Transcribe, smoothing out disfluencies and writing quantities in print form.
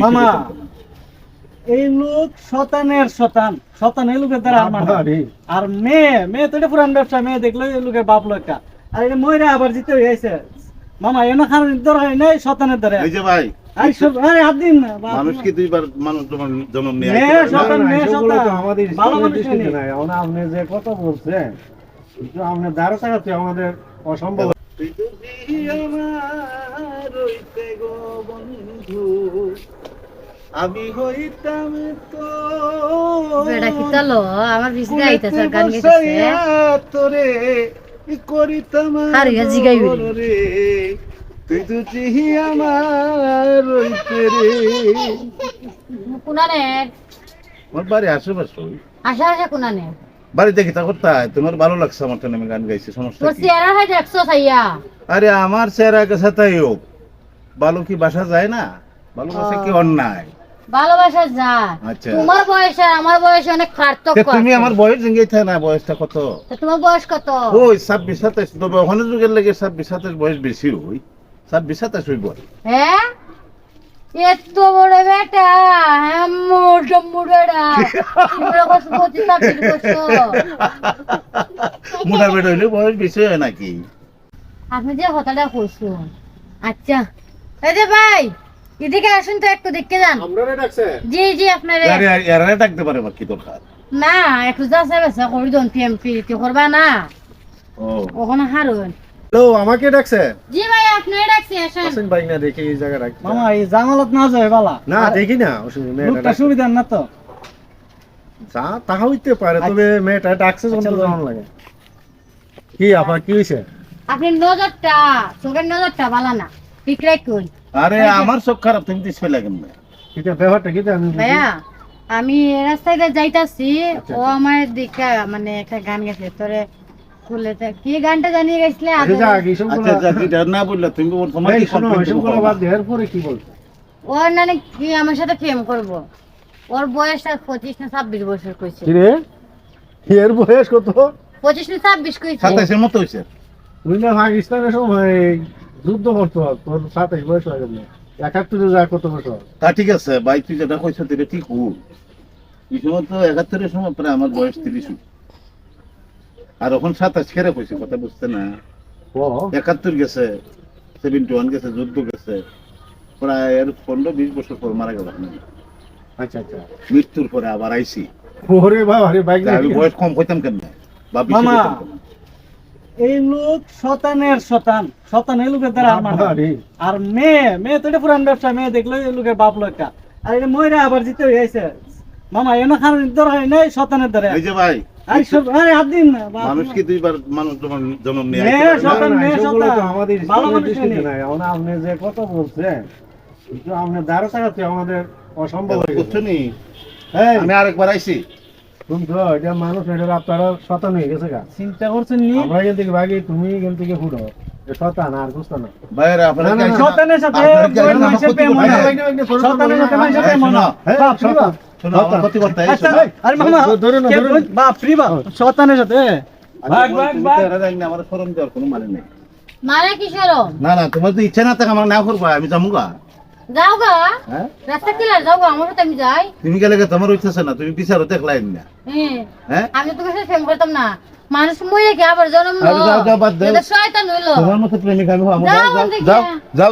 মামা এই লোক শতানের শতান শতান এই লোকের দ্বারা আর মেয়ে তো এটা পুরান ব্যবসা মেয়ে দেখলো এই লোকের বাপ লোকটা আর এটা ময়রা আবার জিতে হয়েছে মামা এনে খান দর হয় নাই শতানের দ্বারা এই যে ভাই আরে সব আরে হাত দিন না মানুষ কি দুইবার মানুষ জন্ম নিয়ে মেয়ে শতান মেয়ে শতান আমাদের ভালো মানুষ দৃষ্টিতে নাই আপনি যে কথা বলছেন কিন্তু আপনি দাঁড়া থাকাতে আমাদের অসম্ভব তুই যদি আমার হইতে গো বন্ধু আমি হইতাম তো বেড়া কি তালো আমার বিসি গাইতেছে গান গাইতেছে তোরে করিতাম হারিয়া জিগাইবি রে তুই যদি আমার হইতে রে কোনানে আমার বাড়ি আশেপাশে আশা আশা কোনানে বাড়ি দেখি তা কোথায় তোমার ভালো লাগছে আমার টানে আমি গান গাইছি সমস্যা তোর কি চেহারা হয় দেখছো সাইয়া আরে আমার চেহারা কাছে তাই হোক ভালো কি বাসা যায় না ভালোবাসা কি অন্যায় ভালোবাসা যা আচ্ছা। তোমার বয়স আর আমার বয়স অনেক পার্থক্য তুমি আছে। আমার বয়স জেঙ্গেই থাকে না বয়সটা কত তা তোমার বয়স কত ওই 26-27 তবে ওখানে যুগের লেগে 26-27 বয়স বেশি হই 26-27 হইব হ্যাঁ এত বড় বেটা হ্যাঁ মোটা মোটা মোটা বেটা হইলে বয়স বেশি হয় নাকি আপনি যে কথাটা কইছেন আচ্ছা এই যে ভাই এদিকে আসুন তো একটু দেখতে যান আপনারা ডাকছে জি জি আপনারে আরে এরারে ডাকতে পারে বা কি দরকার না একটু যাচ্ছে বেসা করি দন পিএমপি করবা না ও ওখানে হারুন হ্যালো আমাকে ডাকছে জি ভাই আপনি ডাকছি আসেন আসেন ভাই না দেখি এই জায়গা রাখি মামা এই জামালত না যায় বালা না দেখি না অসুবিধা লোকটা সুবিধা না তো যা তাহা হইতে পারে তবে মেয়েটা ডাকছে যখন তো জানান লাগে কি আপা কি হইছে আপনি নজরটা চোখের নজরটা ভালো না ঠিক রাখুন আরে আমার চোখ খারাপ তুমি দিছ লাগেন না এটা ব্যাপারটা কি জানি ভাইয়া আমি রাস্তায় দিয়ে যাইতাছি আচ্ছা, ও আমার দিকে মানে একটা গান গেছে তোরে খুলেতে কি গানটা জানিয়ে গেছিলে আচ্ছা যা কি সব আচ্ছা যা কি না বললা তুমি তোমার ভাই কি শোনো complaint এসব করবো? গুলো বাদ দিয়ে এরপরে কি বলছো ওর নানে কি আমার সাথে প্রেম করব ওর বয়সটা 25 না 26 বছর কইছে কি রে এর বয়স কত 25 না 26 কইছে 27 এর মতো হইছে তুই না পাকিস্তানের সময় যুদ্ধ করতো তোর 27 বয়স হয়ে গেল 71 যা কত বছর তা ঠিক আছে ভাই তুই যেটা কইছ এটা ঠিক হুল এই সময় তো 71 এর সময় প্রায় আমার বয়স 30 আর এখন 27 কেরে কইছে কথা বুঝতে না ও 71 গেছে 71 গেছে যুদ্ধ গেছে প্রায় এর 15-20 বছর পর মারা গেল আচ্ছা আচ্ছা মৃত্যুর পরে আবার আইছি ওরে বাবা রে বাইক আমি বয়স কম হইতাম কেন বা বেশি মামা। হইতাম কেন? এই লোক শতানের শতান শতান এই লোকের দ্বারা আমার রে আর মেয়ে তো এটা পুরান ব্যবসা মেয়ে দেখলো এই লোকের বাপ লোকটা আর এটা ময়রা আবার জিতে হয়েছে মামা এনে খান দর হয় নাই শতানের দ্বারা এই যে ভাই আরে সব আরে হাত দিন না মানুষ কি দুইবার মানুষ জন্ম নিয়ে মেয়ে আইতে পারে না? শতান মেয়ে এসবগুলো তো শতান আমাদের ভালো মানুষ দৃষ্টিতে নেই। নাই আপনি যে কথা বলছেন কিন্তু আপনি দাঁড়া থাকাতে আমাদের অসম্ভব হয়ে বুঝছো গেছে নি? এই আমি আরেকবার আইছি তুমি তো এটা মানুষ এটা আপনারা শতান হয়ে গেছে গা চিন্তা করছেন নি আমরা এখান থেকে ভাগি তুমি এখান থেকে ফুটো শতান আর বুঝতো না ভাইরা আপনারা না, না, কি আইছেন? শতানের সাথে আপনারা কি বইয়ের আইছেন? মানুষের আমার প্রেম ক্ষতি হয় করতে? না। শতানের সাথে মানুষের প্রেম হয় না। শোনো, বাপ রে বাপ। শোনো, আমার ক্ষতি করতে আইছো আচ্ছা, না? আরে মামা ধরো না, কে ধরো না। বল- বাপ রে বাপ শতানের সাথে ভাগ, ভাগ, তুমি ভাগ। তো এরা জানি না, আমার শরম দেওয়ার কোনো মানে নেই। মানে কি শরম না না তোমার যদি ইচ্ছা না থাকে আমার না করবা আমি যামুগা যাও গা হ্যাঁ রাস্তা কিলার যাও গা আমার সাথে আমি যাই তুমি গেলে কি তোমার ইচ্ছা না তুমি বিচারও দেখলাই না হ্যাঁ হ্যাঁ আমি তোকে সাথে প্রেম করতাম না মানুষ মরে কি আবার জন্ম আরে যাও, যাও, বাদ দাও। এটা শয়তান হইলো তোমার মতো প্রেমিক আমি হবো না। যাও, যাও ওদিকে। যাও যাও